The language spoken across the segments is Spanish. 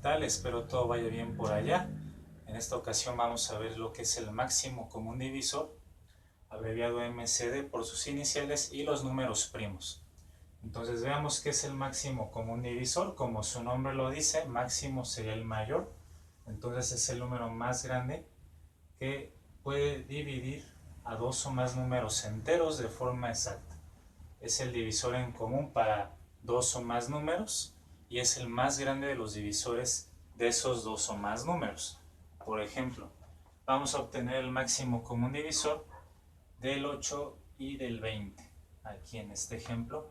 tal? Espero todo vaya bien por allá. En esta ocasión vamos a ver lo que es el máximo común divisor, abreviado MCD por sus iniciales, y los números primos. Entonces veamos qué es el máximo común divisor. Como su nombre lo dice, máximo sería el mayor. Entonces es el número más grande que puede dividir a dos o más números enteros de forma exacta. Es el divisor en común para dos o más números y es el más grande de los divisores de esos dos o más números. Por ejemplo, vamos a obtener el máximo común divisor del 8 y del 20. Aquí en este ejemplo,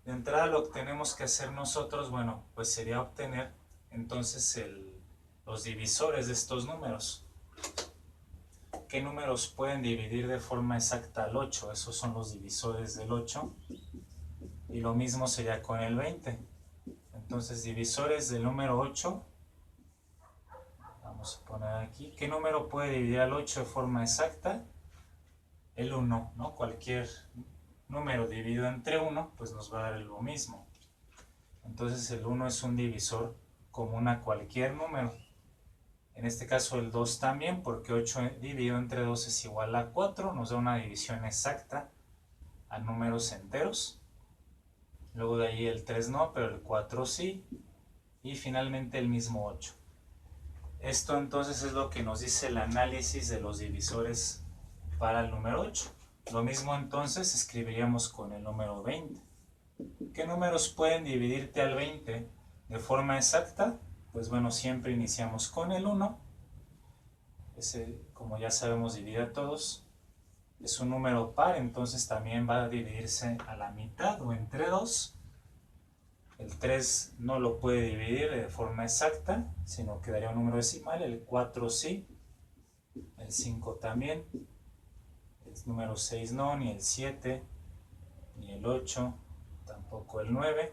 de entrada lo que tenemos que hacer nosotros, bueno, pues sería obtener entonces los divisores de estos números. ¿Qué números pueden dividir de forma exacta al 8? Esos son los divisores del 8. Y lo mismo sería con el 20. Entonces, divisores del número 8. Vamos a poner aquí. ¿Qué número puede dividir al 8 de forma exacta? El 1, ¿no? Cualquier número dividido entre 1, pues nos va a dar lo mismo. Entonces, el 1 es un divisor común a cualquier número. En este caso el 2 también, porque 8 dividido entre 2 es igual a 4. Nos da una división exacta a números enteros. Luego de ahí el 3 no, pero el 4 sí. Y finalmente el mismo 8. Esto entonces es lo que nos dice el análisis de los divisores para el número 8. Lo mismo entonces escribiríamos con el número 20. ¿Qué números pueden dividirte al 20 de forma exacta? Pues bueno, siempre iniciamos con el 1. Ese, como ya sabemos, divide a todos. Es un número par, entonces también va a dividirse a la mitad o entre 2. El 3 no lo puede dividir de forma exacta, sino que daría un número decimal. El 4 sí, el 5 también, el número 6 no, ni el 7, ni el 8, tampoco el 9.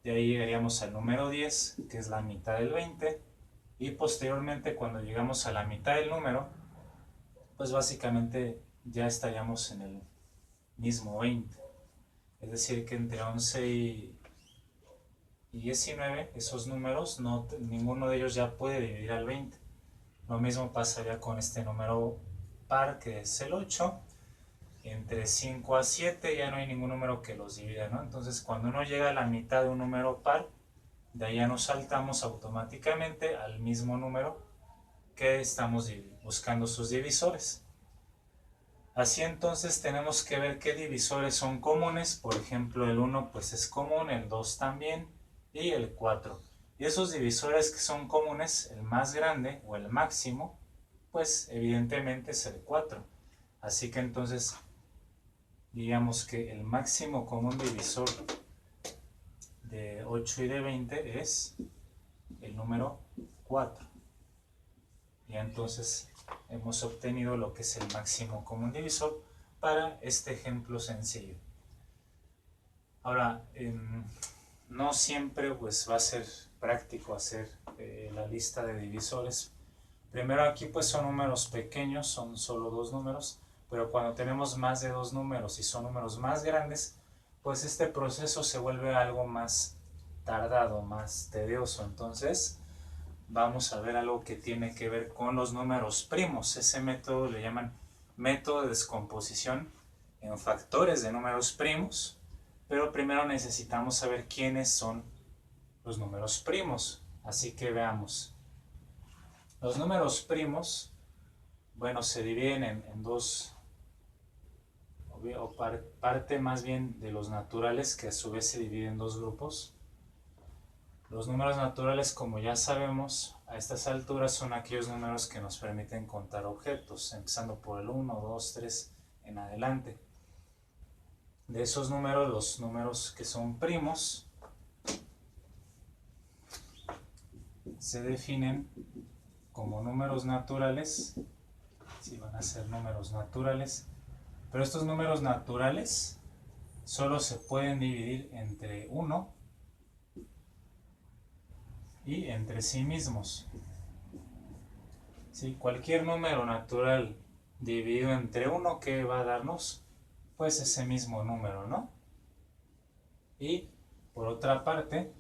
De ahí llegaríamos al número 10, que es la mitad del 20. Y posteriormente, cuando llegamos a la mitad del número, pues básicamente ya estaríamos en el mismo 20. Es decir, que entre 11 y 19, esos números, ninguno de ellos ya puede dividir al 20. Lo mismo pasaría con este número par, que es el 8. Entre 5 a 7 ya no hay ningún número que los divida, ¿no? Entonces, cuando uno llega a la mitad de un número par, de ahí ya nos saltamos automáticamente al mismo número que estamos buscando sus divisores. Así entonces tenemos que ver qué divisores son comunes. Por ejemplo, el 1 pues es común, el 2 también, y el 4. Y esos divisores que son comunes, el más grande o el máximo, pues evidentemente es el 4. Así que entonces digamos que el máximo común divisor de 8 y de 20 es el número 4. Y entonces hemos obtenido lo que es el máximo común divisor para este ejemplo sencillo. Ahora, no siempre pues va a ser práctico hacer la lista de divisores. Primero aquí pues son números pequeños, son solo dos números, pero cuando tenemos más de dos números y son números más grandes, pues este proceso se vuelve algo más tardado, más tedioso. Entonces vamos a ver algo que tiene que ver con los números primos. Ese método le llaman método de descomposición en factores de números primos, pero primero necesitamos saber quiénes son los números primos. Así que veamos. Los números primos, bueno, se dividen en dos, o parte más bien de los naturales, que a su vez se dividen en dos grupos. Los números naturales, como ya sabemos, a estas alturas son aquellos números que nos permiten contar objetos, empezando por el 1, 2, 3 en adelante. De esos números, los números que son primos se definen como números naturales. Sí, van a ser números naturales, pero estos números naturales solo se pueden dividir entre 1 y entre sí mismos. ¿Sí? Cualquier número natural dividido entre 1, ¿qué va a darnos? Pues ese mismo número, ¿no? Y por otra parte,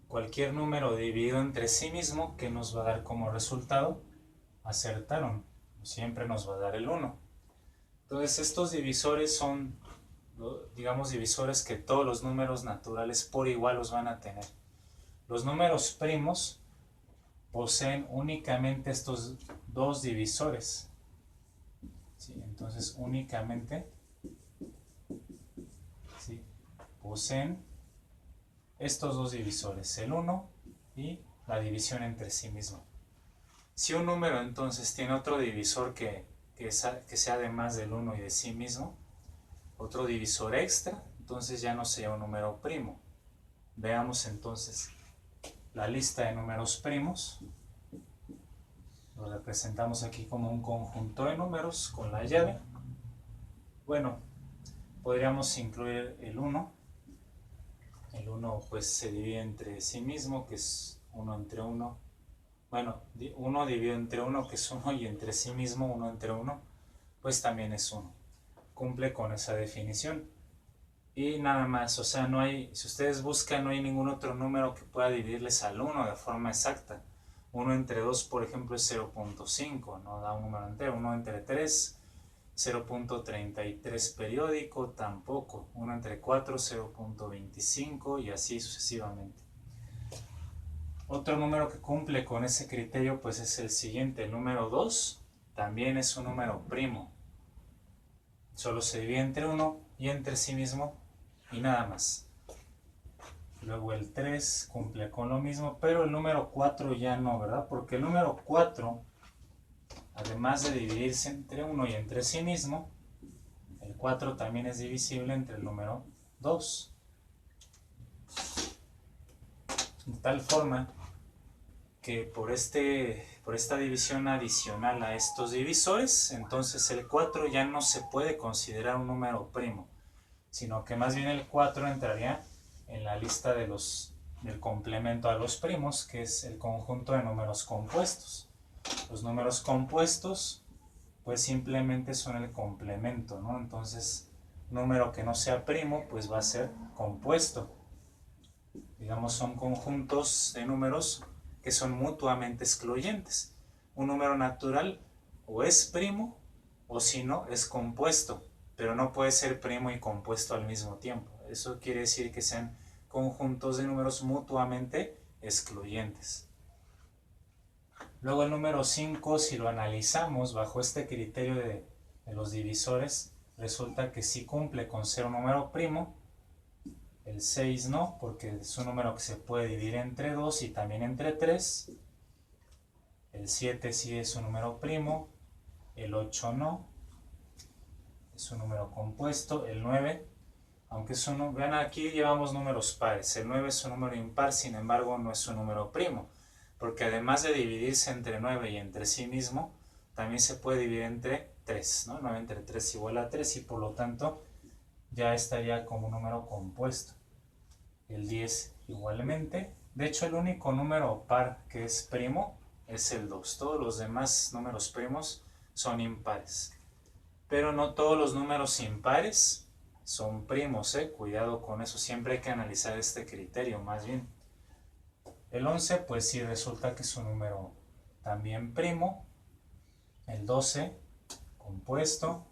cualquier número dividido entre sí mismo, que nos va a dar como resultado, acertaron, siempre nos va a dar el 1. Entonces estos divisores son, digamos, divisores que todos los números naturales por igual los van a tener. Los números primos poseen únicamente estos dos divisores. ¿Sí? Entonces únicamente, ¿sí?, poseen estos dos divisores, el 1 y la división entre sí mismo. Si un número entonces tiene otro divisor que sea además del 1 y de sí mismo, otro divisor extra, entonces ya no sería un número primo. Veamos entonces la lista de números primos. Lo representamos aquí como un conjunto de números con la llave. Bueno, podríamos incluir el 1. El 1 pues se divide entre sí mismo, que es 1 entre 1. Bueno, 1 dividido entre 1, que es 1, y entre sí mismo 1 entre 1, pues también es 1. Cumple con esa definición. Y nada más, o sea, no hay, si ustedes buscan, no hay ningún otro número que pueda dividirles al 1 de forma exacta. 1 entre 2, por ejemplo, es 0.5, no da un número entero. 1 entre 3, 0.33 periódico, tampoco. 1 entre 4, 0.25, y así sucesivamente. Otro número que cumple con ese criterio pues es el siguiente, el número 2, también es un número primo. Solo se divide entre 1 y entre sí mismo y nada más. Luego el 3 cumple con lo mismo, pero el número 4 ya no, ¿verdad? Porque el número 4, además de dividirse entre 1 y entre sí mismo, el 4 también es divisible entre el número 2. De tal forma que por esta división adicional a estos divisores, entonces el 4 ya no se puede considerar un número primo, sino que más bien el 4 entraría en la lista del complemento a los primos, que es el conjunto de números compuestos. Los números compuestos pues simplemente son el complemento, ¿no? Entonces, número que no sea primo pues va a ser compuesto. Digamos, son conjuntos de números que son mutuamente excluyentes. Un número natural o es primo o si no es compuesto, pero no puede ser primo y compuesto al mismo tiempo. Eso quiere decir que sean conjuntos de números mutuamente excluyentes. Luego el número 5, si lo analizamos bajo este criterio de los divisores, resulta que sí cumple con ser un número primo. El 6 no, porque es un número que se puede dividir entre 2 y también entre 3. El 7 sí es un número primo. El 8 no, es un número compuesto. El 9, aunque es un, vean, aquí llevamos números pares. El 9 es un número impar, sin embargo no es un número primo, porque además de dividirse entre 9 y entre sí mismo, también se puede dividir entre 3, ¿no? 9 entre 3 igual a 3, y por lo tanto ya estaría como un número compuesto. El 10 igualmente. De hecho, el único número par que es primo es el 2. Todos los demás números primos son impares. Pero no todos los números impares son primos, ¿eh? Cuidado con eso, siempre hay que analizar este criterio más bien. El 11 pues sí resulta que es un número también primo. El 12 compuesto.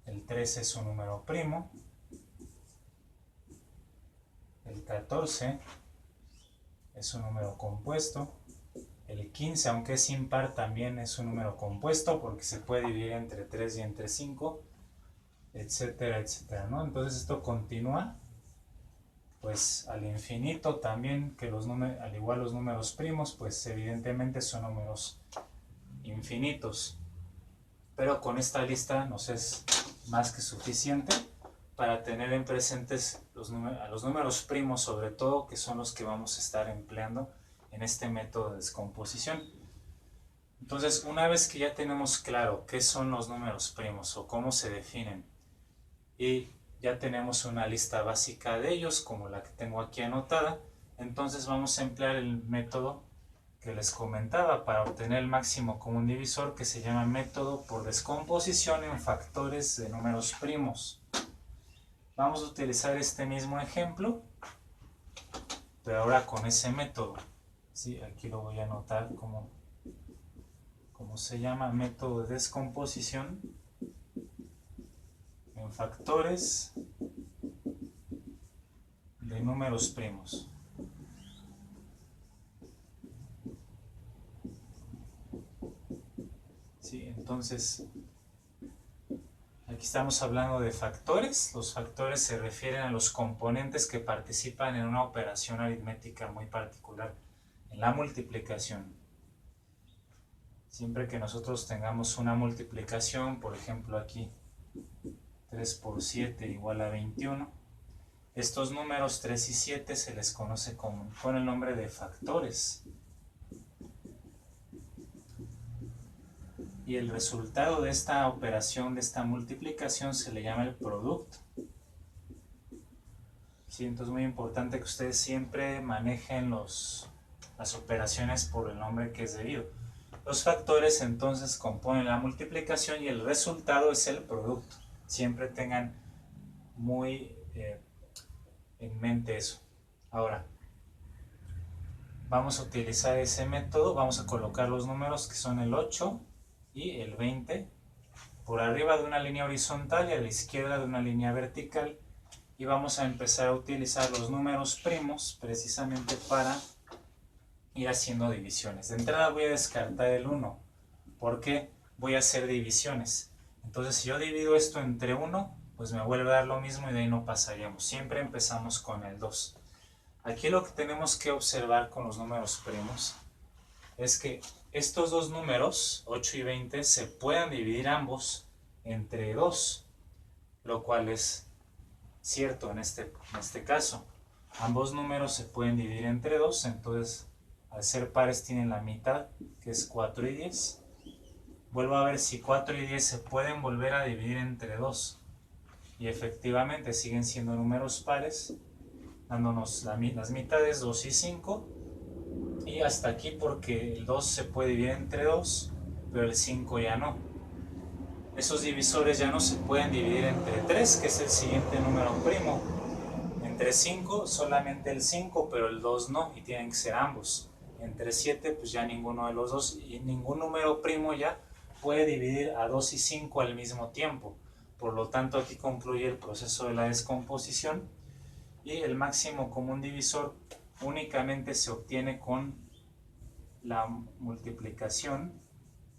El 13 es un número primo. El 14 es un número compuesto. El 15, aunque es impar, también es un número compuesto porque se puede dividir entre 3 y entre 5, etcétera, etcétera, ¿no? Entonces esto continúa pues al infinito también, que al igual los números primos, pues evidentemente son números infinitos. Pero con esta lista nos es más que suficiente para tener en presentes a los números primos, sobre todo, que son los que vamos a estar empleando en este método de descomposición. Entonces, una vez que ya tenemos claro qué son los números primos o cómo se definen, y ya tenemos una lista básica de ellos, como la que tengo aquí anotada, entonces vamos a emplear el método que les comentaba para obtener el máximo común divisor, que se llama método por descomposición en factores de números primos. Vamos a utilizar este mismo ejemplo pero ahora con ese método. ¿Sí? Aquí lo voy a anotar como se llama, método de descomposición en factores de números primos. ¿Sí? Entonces, aquí estamos hablando de factores. Los factores se refieren a los componentes que participan en una operación aritmética muy particular, en la multiplicación. Siempre que nosotros tengamos una multiplicación, por ejemplo aquí 3 por 7 igual a 21, estos números 3 y 7 se les conoce con el nombre de factores. Y el resultado de esta operación, de esta multiplicación, se le llama el producto. Sí, entonces es muy importante que ustedes siempre manejen las operaciones por el nombre que es debido. Los factores entonces componen la multiplicación y el resultado es el producto. Siempre tengan muy en mente eso. Ahora, vamos a utilizar ese método, vamos a colocar los números que son el 8 y el 20 por arriba de una línea horizontal y a la izquierda de una línea vertical, y vamos a empezar a utilizar los números primos precisamente para ir haciendo divisiones. De entrada voy a descartar el 1, porque voy a hacer divisiones. Entonces si yo divido esto entre 1, pues me vuelve a dar lo mismo y de ahí no pasaríamos. Siempre empezamos con el 2. Aquí lo que tenemos que observar con los números primos es que estos dos números, 8 y 20, se pueden dividir ambos entre 2, lo cual es cierto en este caso. Ambos números se pueden dividir entre 2, entonces al ser pares tienen la mitad, que es 4 y 10. Vuelvo a ver si 4 y 10 se pueden volver a dividir entre 2. Y efectivamente siguen siendo números pares, dándonos las mitades 2 y 5. Y hasta aquí porque el 2 se puede dividir entre 2, pero el 5 ya no. Esos divisores ya no se pueden dividir entre 3, que es el siguiente número primo. Entre 5 solamente el 5, pero el 2 no, y tienen que ser ambos. Entre 7 pues ya ninguno de los dos, y ningún número primo ya puede dividir a 2 y 5 al mismo tiempo. Por lo tanto aquí concluye el proceso de la descomposición y el máximo común divisor únicamente se obtiene con la multiplicación,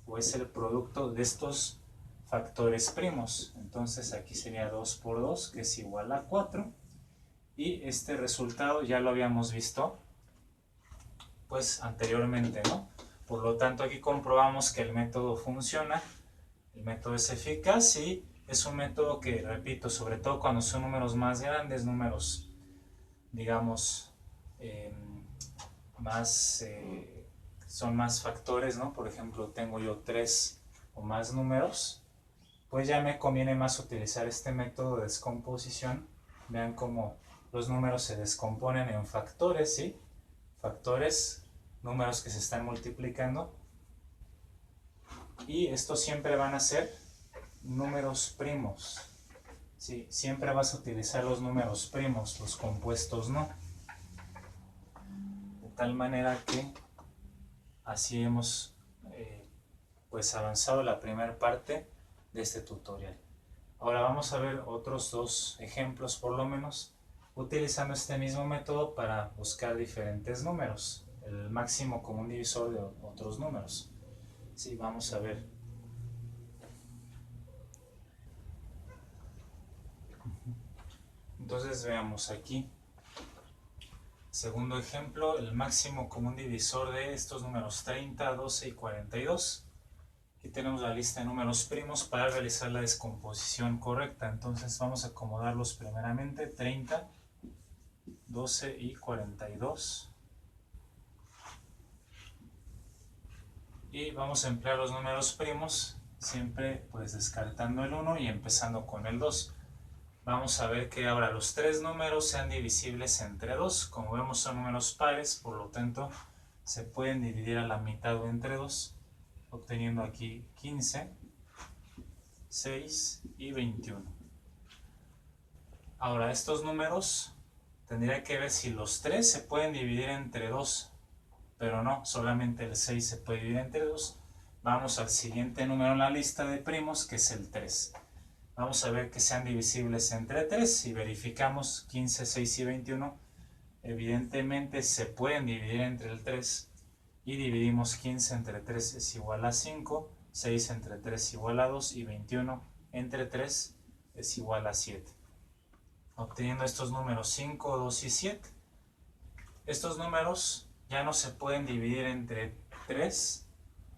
o es el producto de estos factores primos. Entonces aquí sería 2 por 2, que es igual a 4, y este resultado ya lo habíamos visto pues anteriormente, ¿no? Por lo tanto aquí comprobamos que el método funciona, el método es eficaz y es un método que, repito, sobre todo cuando son números más grandes, números digamos son más factores, ¿no? Por ejemplo, tengo yo 3 o más números, pues ya me conviene más utilizar este método de descomposición. Vean cómo los números se descomponen en factores, ¿sí? Factores, números que se están multiplicando, y estos siempre van a ser números primos, ¿sí? Siempre vas a utilizar los números primos, los compuestos no. De tal manera que así hemos pues avanzado la primera parte de este tutorial. Ahora vamos a ver otros dos ejemplos por lo menos, utilizando este mismo método para buscar diferentes números, el máximo común divisor de otros números. Sí, vamos a ver. Entonces veamos aquí. Segundo ejemplo, el máximo común divisor de estos números 30, 12 y 42. Aquí tenemos la lista de números primos para realizar la descomposición correcta. Entonces vamos a acomodarlos primeramente, 30, 12 y 42. Y vamos a emplear los números primos, siempre pues descartando el 1 y empezando con el 2. Vamos a ver que ahora los tres números sean divisibles entre 2. Como vemos son números pares, por lo tanto se pueden dividir a la mitad o entre 2, obteniendo aquí 15, 6 y 21. Ahora estos números tendría que ver si los 3 se pueden dividir entre 2, pero no, solamente el 6 se puede dividir entre 2. Vamos al siguiente número en la lista de primos, que es el 3. Vamos a ver que sean divisibles entre 3 y verificamos 15, 6 y 21. Evidentemente se pueden dividir entre el 3 y dividimos 15 entre 3 es igual a 5, 6 entre 3 es igual a 2 y 21 entre 3 es igual a 7. Obteniendo estos números 5, 2 y 7. Estos números ya no se pueden dividir entre 3,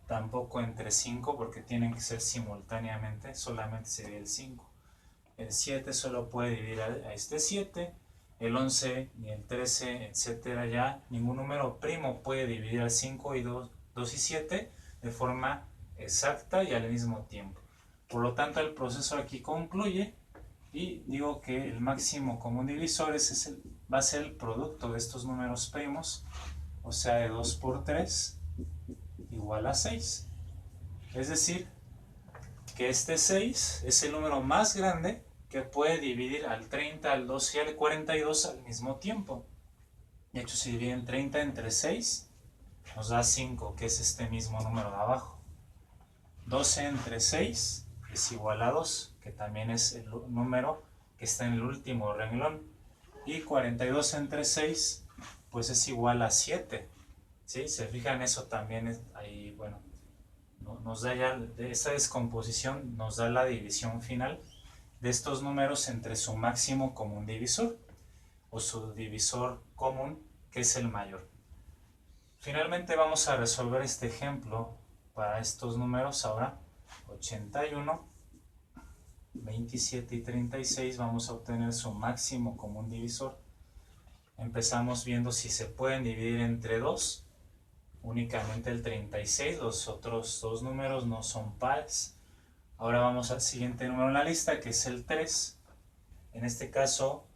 tampoco entre 5 porque tienen que ser simultáneamente, solamente sería el 5. El 7 solo puede dividir a este 7, el 11 ni el 13, etcétera. Ya ningún número primo puede dividir al 5 y 2 y 7 de forma exacta y al mismo tiempo. Por lo tanto, el proceso aquí concluye y digo que el máximo común divisor va a ser el producto de estos números primos, o sea, de 2 por 3 igual a 6. Es decir, que este 6 es el número más grande que puede dividir al 30, al 12 y al 42 al mismo tiempo. De hecho, si dividen 30 entre 6, nos da 5, que es este mismo número de abajo. 12 entre 6 es igual a 2, que también es el número que está en el último renglón. Y 42 entre 6, pues es igual a 7. ¿Sí? Se fijan, eso también ahí, bueno, nos da ya, de esta descomposición nos da la división final de estos números entre su máximo común divisor o su divisor común, que es el mayor. Finalmente vamos a resolver este ejemplo para estos números ahora. 81, 27 y 36 vamos a obtener su máximo común divisor. Empezamos viendo si se pueden dividir entre 2. Únicamente el 36, los otros dos números no son pares. Ahora vamos al siguiente número en la lista, que es el 3. En este caso,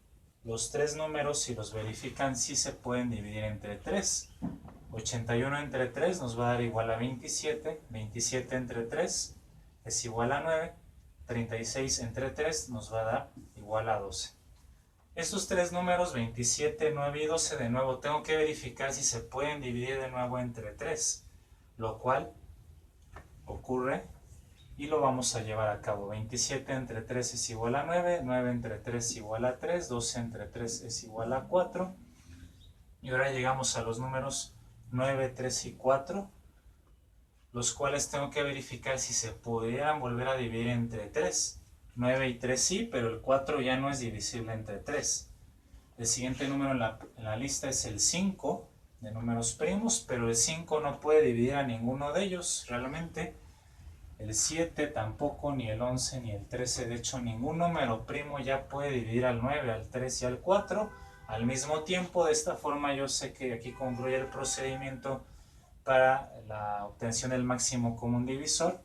los 3 números, si los verifican, sí se pueden dividir entre 3. 81 entre 3 nos va a dar igual a 27. 27 entre 3 es igual a 9. 36 entre 3 nos va a dar igual a 12. Estos 3 números, 27, 9 y 12, de nuevo tengo que verificar si se pueden dividir de nuevo entre 3, lo cual ocurre y lo vamos a llevar a cabo. 27 entre 3 es igual a 9, 9 entre 3 es igual a 3, 12 entre 3 es igual a 4. Y ahora llegamos a los números 9, 3 y 4, los cuales tengo que verificar si se pudieran volver a dividir entre 3. 9 y 3 sí, pero el 4 ya no es divisible entre 3. El siguiente número en la lista es el 5, de números primos, pero el 5 no puede dividir a ninguno de ellos realmente. El 7 tampoco, ni el 11, ni el 13. De hecho, ningún número primo ya puede dividir al 9, al 3 y al 4 al mismo tiempo. De esta forma yo sé que aquí concluye el procedimiento para la obtención del máximo común divisor,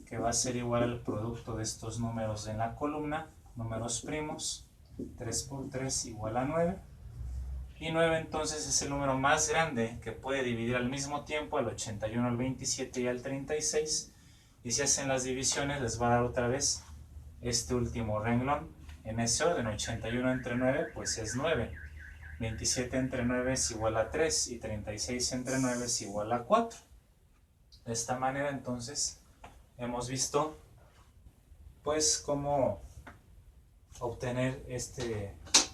que va a ser igual al producto de estos números en la columna, números primos. 3 por 3 igual a 9. Y 9 entonces es el número más grande que puede dividir al mismo tiempo al 81, al 27 y al 36. Y si hacen las divisiones les va a dar otra vez este último renglón. En ese orden, 81 entre 9 pues es 9. 27 entre 9 es igual a 3 y 36 entre 9 es igual a 4. De esta manera entonces hemos visto pues cómo obtener este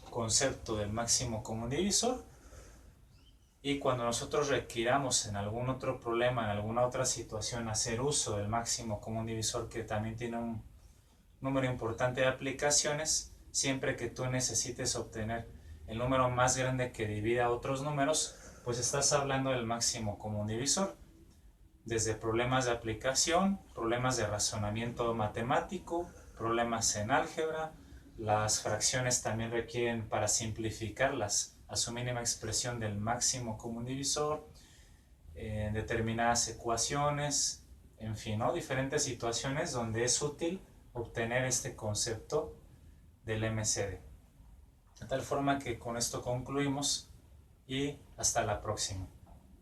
concepto del máximo común divisor, y cuando nosotros requiramos en algún otro problema, en alguna otra situación, hacer uso del máximo común divisor, que también tiene un número importante de aplicaciones, siempre que tú necesites obtener el número más grande que divida otros números, pues estás hablando del máximo común divisor. Desde problemas de aplicación, problemas de razonamiento matemático, problemas en álgebra. Las fracciones también requieren, para simplificarlas, a su mínima expresión del máximo común divisor, en determinadas ecuaciones, en fin, ¿no? Diferentes situaciones donde es útil obtener este concepto del MCD. De tal forma que con esto concluimos y hasta la próxima.